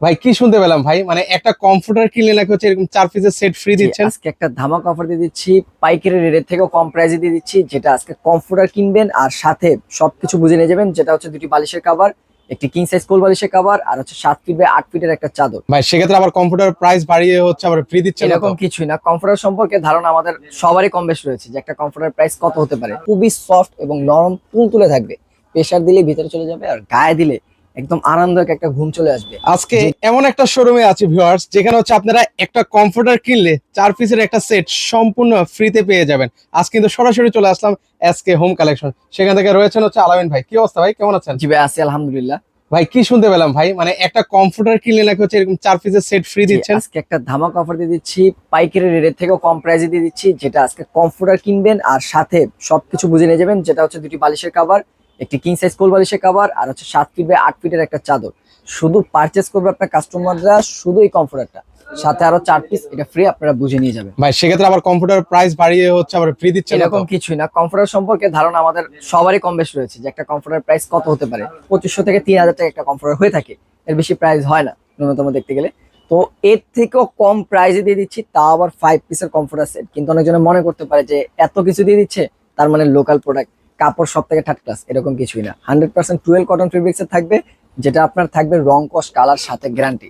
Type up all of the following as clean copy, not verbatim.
ভাই কি শুনতে পেলাম ভাই, মানে একটা কম্পিউটার কিনলে নাকি হচ্ছে এরকম 4 পিসের সেট ফ্রি জি, দিচ্ছেন। আজকে একটা ধামাকা অফার দিয়ে দিচ্ছি। পাইকারি রেটের থেকেও কম প্রাইসে দিয়ে দিচ্ছি, যেটা আজকে কমফোর্টার কিনবেন আর সাথে সবকিছু বুঝে নিয়ে যাবেন। যেটা হচ্ছে দুটি বালিশের কভার, একটি কিং সাইজ কোল বালিশের কভার, আর হচ্ছে 7 ফিট বাই 8 ফিটের একটা চাদর। ভাই সেক্ষেত্রে আবার কম্পিউটার প্রাইস বাড়িয়ে হচ্ছে আবার ফ্রি দিচ্ছেন না তো? এরকম কিছুই না, কমফোর্টার সম্পর্কে ধারণা আমাদের সবারই কম বেশ রয়েছে যে একটা কমফোর্টার প্রাইস কত হতে পারে। খুবই সফট এবং নরম তুলতুলে থাকবে, প্রেসার দিলে ভিতরে চলে যাবে আর গায়ে দিলে একদম আরামদায়ক একটা ঘুম চলে আসবে। আজকে এমন একটা শোরুমে আছি ভিউয়ার্স, যেখানে হচ্ছে আপনারা একটা কম্পিউটার কিনলে 4 পিসের একটা সেট সম্পূর্ণ ফ্রিতে পেয়ে যাবেন। আজ কিন্তু সরাসরি চলে আসলাম এসকে হোম কালেকশন, সেখান থেকে রয়েছেন হচ্ছে আলামিন ভাই। কি অবস্থা ভাই, কেমন আছেন? জি ভাই, আছি আলহামদুলিল্লাহ। ভাই কি শুনতে পেলাম ভাই, মানে একটা কম্পিউটার কিনলে নাকি হচ্ছে এরকম 4 পিসের সেট ফ্রি জি, দিচ্ছেন। আজকে একটা ধামাকা অফার দিয়ে দিচ্ছি। পাইকারি রেটের থেকেও কম প্রাইসে দিয়ে দিচ্ছি, যেটা আজকে কমফোর্টার কিনবেন আর সাথে সবকিছু বুঝে নিয়ে যাবেন। যেটা হচ্ছে দুটি বালিশের কভার, একটি কিং সাইজ কোল বালিশের কভার, আর হচ্ছে 7 ফিট বাই 8 ফিটের একটা চাদর। শুধু পারচেস করবে আপনার কাস্টমাররা, শুধু এই কমফোর্টারটা, সাথে আরো 4 পিস এটা ফ্রি, আপনারা বুঝে নিয়ে যাবেন। ভাই সেক্ষেত্রে আবার কম্পিউটার প্রাইস বাড়িয়ে হচ্ছে আবার ফ্রি দিচ্ছেন না তো? এরকম কিছুই না, কমফোর্টার সম্পর্কে ধারণা আমাদের সবারই কম বেশ রয়েছে যে একটা কমফোর্টার প্রাইস কত হতে পারে। 2500 থেকে 3000 টাকা একটা কমফোর্টার হয়ে থাকে, এর বেশি প্রাইস হয় না ন্যূনতম দেখতে গেলে। তো এর থেকেও কম প্রাইসে দিয়ে দিচ্ছি, তাও আবার 5 পিসের কমফোর্টার সেট। কিন্তু অনেকজনে মনে করতে পারে যে এত কিছু দিয়ে দিচ্ছে তার মানে লোকাল প্রোডাক্ট, কাপড় সব থেকে থার্ড ক্লাস। এরকম কিছুই না, 100% টুয়েল কটন ফেব্রিক্সের থাকবে, যেটা আপনার থাকবে রং কস কালার সাথে গ্যারান্টি,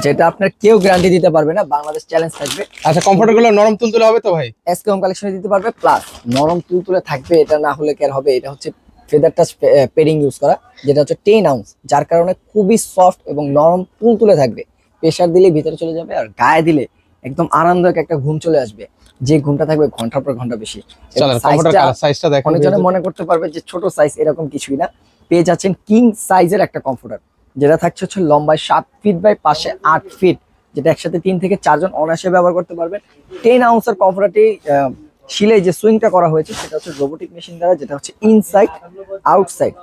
যেটা আপনার কেউ গ্যারান্টি দিতে পারবে না। বাংলাদেশ চ্যালেঞ্জ থাকবে। আচ্ছা, কম্পিউটার গুলো নরম তুলতুলে হবে তো ভাই? এসকে হোম কালেকশনে দিতে পারবে, প্লাস নরম তুলতুলে থাকবে। এটা না হলে কি আর হবে? এটা হচ্ছে ফেদার টাচ পেডিং ইউজ করা, যেটা হচ্ছে 10 আউন্স, যার কারণে খুবই সফট এবং নরম তুলতুলে থাকবে। প্রেসার দিলে ভিতরে চলে যাবে আর গায়ে দিলে একদম আরামদায়ক একটা ঘুম চলে আসবে, যে ঘুমটা থাকবে ঘন্টার পর ঘন্টা বেশি। চলেন কম্পিউটার কালার সাইজটা দেখেন। অনেকজনে মনে করতে পারবে যে ছোট সাইজ, এরকম কিছুই না। পেয়ে যাচ্ছেন কিং সাইজের একটা কমফোর্টার, যেটা থাকছে হচ্ছে লম্বায় 7 ফিট বাই পাশে 8 ফিট, যেটা একসাথে 3 থেকে 4 জন অনায়াসে ব্যবহার করতে পারবেন। 10 আউন্সের কমফোর্টারটি শিলে যে সুইংটা করা হয়েছে সেটা হচ্ছে রোবোটিক মেশিন দ্বারা, যেটা হচ্ছে ইনসাইড আউটসাইড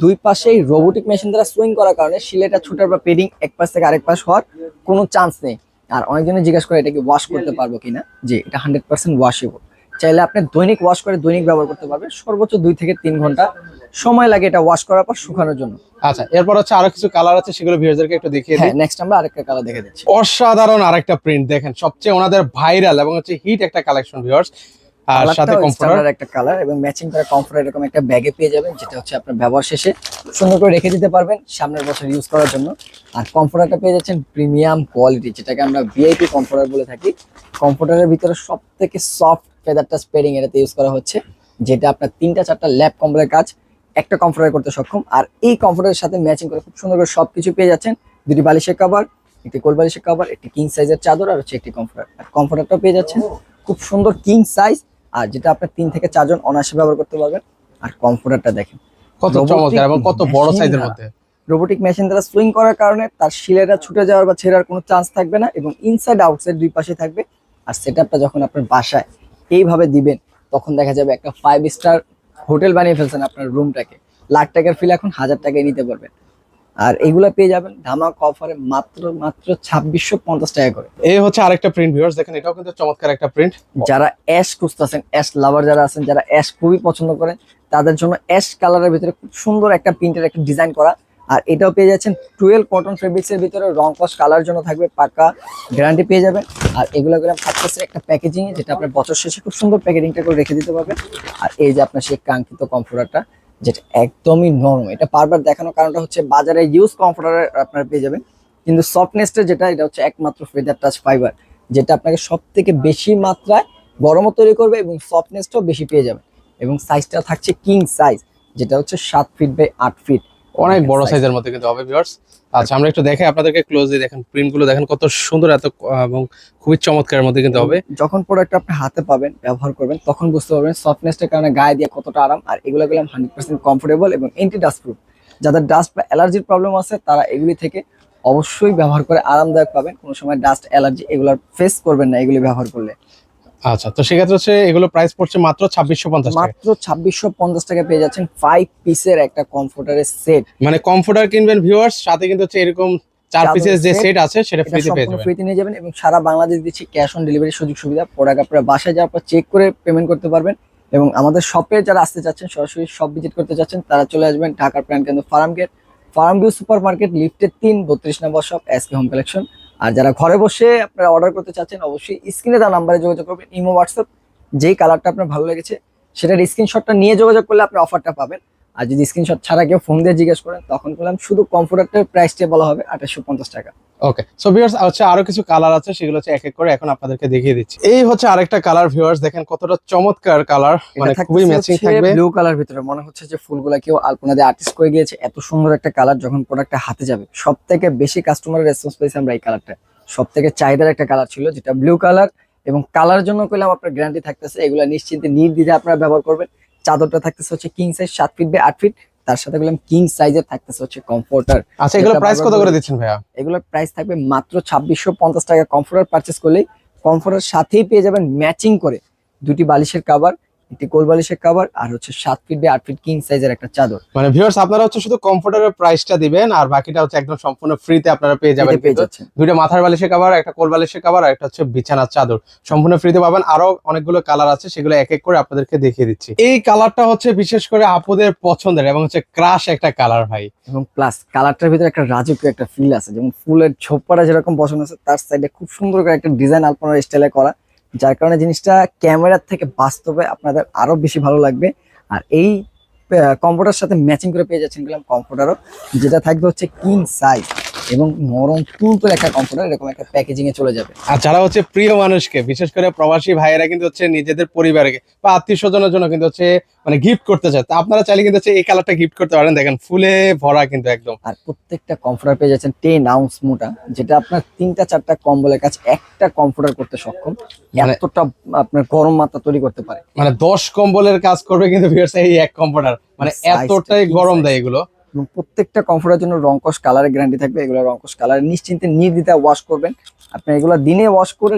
দুই পাশেই রোবোটিক মেশিন দ্বারা সুইং করার কারণে শিলেটা ছুটার বা পেডিং এক পাশ থেকে আরেক পাশ হওয়ার কোনো চান্স নেই। আর অনেকজনে জিজ্ঞাসা করে এটা কি ওয়াশ করতে পারবো কিনা। যে এটা 100% ওয়াশেবল, চাইলে আপনি দৈনিক ওয়াশ করে দৈনিক ব্যবহার করতে পারবেন। সর্বোচ্চ 2 থেকে 3 ঘন্টা সময় লাগে এটা ওয়াশ করার পর শুকানোর জন্য। আচ্ছা, এরপর হচ্ছে আরো কিছু কালার আছে, সেগুলো ভিউয়ারদেরকে একটু দেখিয়ে দিই। হ্যাঁ, নেক্সট আমরা আরেকটা কালার দেখে দিচ্ছি। অসাধারণ আরেকটা প্রিন্ট দেখেন, সবচেয়ে ওনাদের ভাইরাল এবং হচ্ছে হিট একটা কালেকশন ভিউয়ার্স। আর সাথে কালারটাও কম্পিউটার। স্ট্যান্ডার্ড একটা কালার এবং ম্যাচিং করা কমফোর্ট এরকম একটা ব্যাগে পেয়ে যাবেন, যেটা হচ্ছে আপনার ব্যবহার শেষে সুন্দর করে রেখে দিতে পারবেন সামনের বছর ইউজ করার জন্য। আর কমফোর্টারটা পেয়ে যাচ্ছেন প্রিমিয়াম কোয়ালিটি, যেটাকে আমরা ভিআইপি কমফোর্টার বলে থাকি। কমফোর্টারের ভিতরে সব থেকে সফট ফেদার টাচ পেডিং এটাতে ইউজ করা হচ্ছে, যেটা আপনার 3টা 4টা ল্যাপ কম্বলের কাজ একটা কমফোর্টার করতে সক্ষম। আর এই কমফোর্টারের সাথে ম্যাচিং করে খুব সুন্দর করে সবকিছু পেয়ে যাচ্ছেন। দুটি বালিশের কভার, একটি কোল বালিশের কভার, একটি কিং সাইজের চাদর, আর হচ্ছে একটি কমফোর্টার। আর কমফোর্টারটাও পেয়ে যাচ্ছেন খুব সুন্দর কিং সাইজ, আর যেটা আপনার 3 থেকে 4 জন অনায়াসে ব্যবহার করতে পারবেন। আর কমফোর্টারটা দেখেন কত চমৎকার এবং কত বড় সাইজের মধ্যে। রোবোটিক মেশিন দ্বারা সুইং করার কারণে তার শিলেটা ছুটে যাওয়ার বা ছেঁড়ার কোনো চান্স থাকবে না, এবং ইনসাইড আউটসাইড দুই পাশে থাকবে। আর সেটআপটা যখন আপনার বাসায় এইভাবে দিবেন, তখন দেখা যাবে একটা 5 স্টার হোটেল বানিয়ে ফেলছেন আপনার রুমটাকে। লাখ টাকার ফিল এখন 1000 টাকায় নিতে পারবেন। আর এগুলা পেয়ে যাবেন ধামাকা অফারে মাত্র মাত্র 2650 টাকা করে। এই হচ্ছে আরেকটা প্রিন্ট ভিউয়ার্স, দেখেন এটাও কিন্তু চমৎকার একটা প্রিন্ট। যারা অ্যাশ খুঁজতেছেন, অ্যাশ লাভার যারা আছেন, যারা অ্যাশ খুবই পছন্দ করেন, তাদের জন্য অ্যাশ কালারের ভিতরে খুব সুন্দর একটা প্রিন্টের একটা ডিজাইন করা। আর এটাও পেয়ে যাচ্ছেন টুয়েলভ কটন ফেব্রিক্সের ভিতরে, রং কস কালার জন্য থাকবে পাকা গ্যারান্টি পেয়ে যাবেন। আর এগুলো করে থাকতেছে একটা প্যাকেজিং, যেটা আপনার বছর শেষে খুব সুন্দর প্যাকেজিংটা করে রেখে দিতে পারবেন। আর এই যে আপনার সেই কাঙ্ক্ষিত কমফোর্টারটা, যেটা একদমই নরম। এটা বারবার দেখানোর কারণটা হচ্ছে বাজারে ইউজ কমফোর্টার আপনারা পেয়ে যাবেন, কিন্তু সফটনেসটা যেটা, এটা হচ্ছে একমাত্র ফেদার টাচ ফাইবার, যেটা আপনাকে সব থেকে বেশি মাত্রায় গরমও তৈরি করবে এবং সফটনেসটাও বেশি পেয়ে যাবেন। এবং সাইজটা থাকছে কিং সাইজ, যেটা হচ্ছে 7 ফিট বাই 8 ফিট, অনেক বড় সাইজের মধ্যে কিন্তু হবে ভিউয়ার্স। আচ্ছা, আমরা একটু দেখাই আপনাদেরকে ক্লোজলি। দেখেন প্রিন্ট গুলো দেখেন কত সুন্দর, এত এবং খুবই চমৎকারের মধ্যে কিন্তু হবে। যখন প্রোডাক্ট আপনি হাতে পাবেন, ব্যবহার করবেন, তখন বুঝতে পারবেন সফটনেসটার কারণে গায়ে দিয়ে কতটা আরাম। আর এগুলো গেলাম 100% কমফোর্টেবল এবং এন্টি ডাস্ট প্রুফ। যাদের ডাস্ট বা অ্যালার্জির প্রবলেম আছে, তারা এগুলি থেকে অবশ্যই ব্যবহার করে আরামদায়ক পাবেন। কোনো সময় ডাস্ট অ্যালার্জি এগুলোর ফেস করবেন না এগুলি ব্যবহার করলে। আচ্ছা, তো সেক্ষেত্রে হচ্ছে এগুলো প্রাইস পড়ছে মাত্র 2650 টাকা। মাত্র 2650 টাকা পেয়ে যাচ্ছেন 5 পিসের একটা কমফোর্টারের সেট। মানে কমফোর্টার কিনবেন ভিউয়ার্স, সাথে কিন্তু হচ্ছে এরকম 4 পিসের যে সেট আছে সেটা ফ্রিতে পেয়ে যাবেন। ফ্রিতে নিয়ে যাবেন এবং সারা বাংলাদেশ দিচ্ছি ক্যাশ অন ডেলিভারি সুযোগ সুবিধা। প্রোডাক্ট আপনারা বাসায় যাওয়ার পর চেক করে পেমেন্ট করতে পারবেন। এবং আমাদের শপে যারা আসতে চাচ্ছেন, সরাসরি শপ ভিজিট করতে চাচ্ছেন, তারা চলে আসবেন ঢাকার প্রাণকেন্দ্র Farmgate, Farm View Super Market লিফটের 3 32 নম্বর শপ এসকে হোম কালেকশন। আর যারা ঘরে বসে আপনারা অর্ডার করতে চাচ্ছেন অবশ্যই স্ক্রিনে দেওয়া নাম্বারে যোগাযোগ করবেন, ইমো হোয়াটসঅ্যাপ। যেই কালারটা আপনার ভালো লেগেছে সেটার স্ক্রিনশটটা নিয়ে যোগাযোগ করলে আপনি অফারটা পাবেন। আর যদি স্ক্রিনশট ছাড়া কেউ ফোন দিয়ে জিজ্ঞেস করেন তখন বললাম শুধু কমফোর্টারটার প্রাইসটা বলা হবে 2850 টাকা। ওকে, সো ভিউয়ার্স হচ্ছে আরো কিছু কালার আছে, সেগুলো হচ্ছে এক এক করে এখন আপনাদেরকে দেখিয়ে দিচ্ছি। এই হচ্ছে আরেকটা কালার ভিউয়ার্স, দেখেন কতটা চমৎকার কালার, মানে খুবই ম্যাচিং থাকবে। ব্লু কালার ভিতরে মনে হচ্ছে যে ফুলগুলা কেউ আলপনা দিয়ে আর্টিস্ট করে গিয়েছে, এত সুন্দর একটা কালার। যখন প্রোডাক্টটা হাতে যাবে সব থেকে বেশি কাস্টমারের রেসপন্স পেয়েছি আমরা এই কালারটা। সব থেকে চাহিদার একটা কালার ছিল যেটা ব্লু কালার, এবং কালার জন্য কইলাম আপনার গ্যারান্টি থাকতেছে, এগুলা নিশ্চিন্তে নির্দ্বিধায় আপনারা ব্যবহার করবেন। চাদরটা থাকতেছে হচ্ছে king size 7 feet by 8 feet, তার সাথে বললাম কিং সাইজের থাকতেছে হচ্ছে কমফোর্টার। আচ্ছা, এগুলো প্রাইস কত করে দিচ্ছেন ভাইয়া? এগুলোর প্রাইস থাকবে মাত্র 2650 টাকা। কমফোর্টার পারচেস করলেই কমফোর্টার সাথেই পেয়ে যাবেন ম্যাচিং করে দুটি বালিশের কভার, একটি কোল বালিশের কভার, আর হচ্ছে 7 ফিট বাই 8 ফিট কিং সাইজের একটা চাদর। মানে ভিউয়ার্স আপনারা হচ্ছে শুধু কমফোর্টারের প্রাইসটা দিবেন আর বাকিটা হচ্ছে একদম সম্পূর্ণ ফ্রিতে আপনারা পেয়ে যাবেন। পেয়ে যাচ্ছেন দুইটা মাথার বালিশের কভার, একটা কোল বালিশের কভার, আর একটা হচ্ছে বিছানার চাদর, সম্পূর্ণ ফ্রিতে পাবেন। আরো অনেকগুলো কালার আছে, সেগুলো এক এক করে আপনাদেরকে দেখিয়ে দিচ্ছি। এই কালারটা হচ্ছে বিশেষ করে আপুদের পছন্দের এবং হচ্ছে ক্রাশ একটা কালার ভাই, এবং প্লাস কালারটার ভিতরে একটা রাজকীয় একটা ফিল আছে, যেমন ফুলের ঝোপটা যেরকম বসানো আছে তার সাইডে খুব সুন্দর করে একটা ডিজাইন আলপনার স্টাইলে করা, যার কারণে জিনিসটা ক্যামেরার থেকে বাস্তবে আপনাদের আরো বেশি ভালো লাগবে। আর এই কমফোর্টার সাথে ম্যাচিং করে পেয়ে যাচ্ছেন গেলাম কমফোর্টারও, যেটা থাকবে হচ্ছে কিং সাইজ এবং নরম তুলতুলে একটা কমফোর্টার, এরকম একটা প্যাকেজিং এ চলে যাবে। আর যারা হচ্ছে প্রিয় মানুষকে, বিশেষ করে প্রবাসী ভাইয়েরা কিন্তু হচ্ছে নিজেদের পরিবারকে বা আত্মীয় স্বজনের জন্য কিন্তু হচ্ছে মানে গিফট করতে চায়, তা আপনারা চাইলে কিন্তু হচ্ছে এই কালারটা গিফট করতে পারেন। দেখেন ফুলে ভরা কিন্তু একদম। আর প্রত্যেকটা কমফোর্টার পেয়ে যাচ্ছেন 10 আউন্স মোটা, যেটা আপনার 3টা 4টা কম্বলের কাছে একটা কমফোর্টার করতে সক্ষম, মানে এতটা আপনার গরম মাত্রা তৈরি করতে পারে। মানে 10 কম্বলের কাজ করবে কিন্তু ভিউয়ার্স এই এক কমফোর্টার, মানে এতটাই গরম দেয় এগুলো। এবং প্রত্যেকটা কমফোর্টের জন্য রংকশ কালারের গ্যারান্টি থাকবে। এগুলো রংকশ কালার নিশ্চিন্তে নির্দ্বিধায় ওয়াশ করবেন। আপনি এগুলো দিনে ওয়াশ করে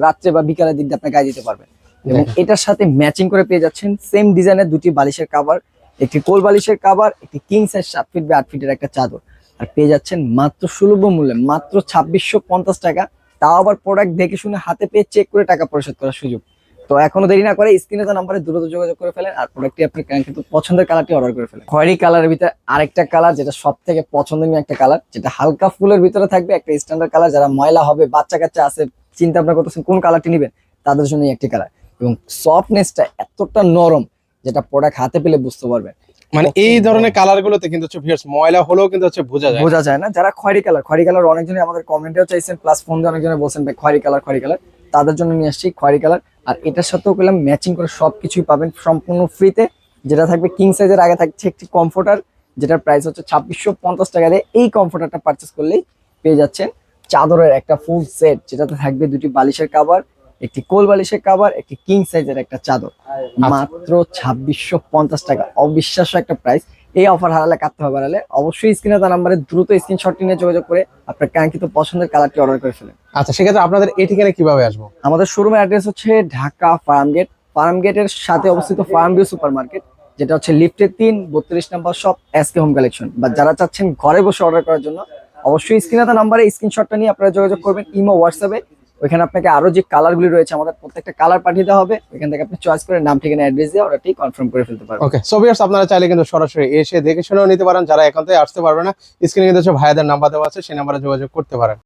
রাত্রে বা বিকালের দিক দিয়ে আপনি গায়ে দিতে পারবেন। এবং এটার সাথে ম্যাচিং করে পেয়ে যাচ্ছেন সেম ডিজাইনের দুটি বালিশের কভার, একটি কোল বালিশের কভার, একটি কিং সাইজ 7 ফিট বাই 8 ফিটের একটা চাদর। আর পেয়ে যাচ্ছেন মাত্র সুলভ মূল্যে মাত্র 2650 টাকা, তাও আবার প্রোডাক্ট দেখে শুনে হাতে পেয়ে চেক করে টাকা পরিশোধ করার সুযোগ। তো এখনো দেরি না করে স্ক্রিনে দেওয়া নাম্বারে দ্রুত যোগাযোগ করে ফেলেন আর প্রোডাক্টটি আপনার কিন্তু পছন্দের কালারটি অর্ডার করে ফেলেন। খয়েরি কালারের ভিতরে আরেকটা কালার যেটা সব থেকে পছন্দনীয় একটা কালার, যেটা হালকা ফুলের ভিতরে থাকবে, একটা স্ট্যান্ডার্ড কালার। যারা ময়লা হবে, বাচ্চা কাচ্চা আছে, চিন্তা ভাবনা করতেছেন কোন কালারটি নেবেন, তাদের জন্য একটি কালার। এবং সফটনেসটা এতটা নরম যেটা প্রোডাক্ট হাতে পেলে বুঝতে পারবেন। মানে এই ধরনের কালার গুলোতে কিন্তু হচ্ছে ভিউয়ার্স ময়লা হলেও কিন্তু হচ্ছে বোঝা যায় না। যারা খয়েরি কালার অনেকজনই আমাদের কমেন্টেও চাইছেন, প্লাস ফোন দিয়ে অনেকজনে বলছেন ভাই খয়েরি কালার, তাদের জন্য নিয়ে আসছি খয়েরি কালার। আর এটার সাথেও পেলাম ম্যাচিং করে সবকিছুই পাবেন সম্পূর্ণ ফ্রিতে, যেটা থাকবে কিং সাইজের। আগে থাকছে একটি কমফোর্টার যেটার প্রাইস হচ্ছে 2650 টাকা দিয়ে। এই কমফোর্টারটা পারচেস করলেই পেয়ে যাচ্ছেন চাদরের একটা ফুল সেট, যেটাতে থাকবে দুটি বালিশের কভার, একটি কোল বালিশের কভার, একটি কিং সাইজের একটা চাদর, মাত্র 2650 টাকা। অবিশ্বাস্য একটা প্রাইস। এই অফার হারালে কাটতে হবে, হারালে অবশ্যই স্ক্রিনে তার নাম্বারে দ্রুত স্ক্রিনশটটি নিয়ে যোগাযোগ করে আপনার কাঙ্ক্ষিত পছন্দের কালারটি অর্ডার করে ফেলেন। আচ্ছা, সেক্ষেত্রে আপনাদের এই ঠিকানায় কিভাবে আসবো? আমাদের শোরুমের অ্যাড্রেস হচ্ছে ঢাকা ফার্মগেটের সাথে অবস্থিত ফার্ম ভিউ সুপার মার্কেট, যেটা হচ্ছে লিফটের 3 32 নম্বর শপ এসকে হোম কালেকশন। বা যারা চাচ্ছেন ঘরে বসে অর্ডার করার জন্য অবশ্যই স্ক্রিনে তার নাম্বারে স্ক্রিনশটটা নিয়ে আপনারা যোগাযোগ করবেন ইমো হোয়াটসঅ্যাপে। ওইখানে আপনাকে আরো যে কালারগুলি রয়েছে আমাদের প্রত্যেকটা কালার পাঠিয়ে দেওয়া হবে, ওইখান থেকে আপনি চয়েস করে নাম ঠিকানা অ্যাড্রেস দিয়ে অর্ডারটি কনফার্ম করে ফেলতে পারবেন। ওকে, সো ভিউয়ার্স আপনারা চাইলে কিন্তু সরাসরি এসে দেখে শুনেও নিতে পারেন। যারা এখান থেকে আসতে পারবে না, স্ক্রিনে কিন্তু হচ্ছে ভাইয়াদের নাম্বার দেওয়া আছে, সেই নাম্বারে যোগাযোগ করতে পারেন।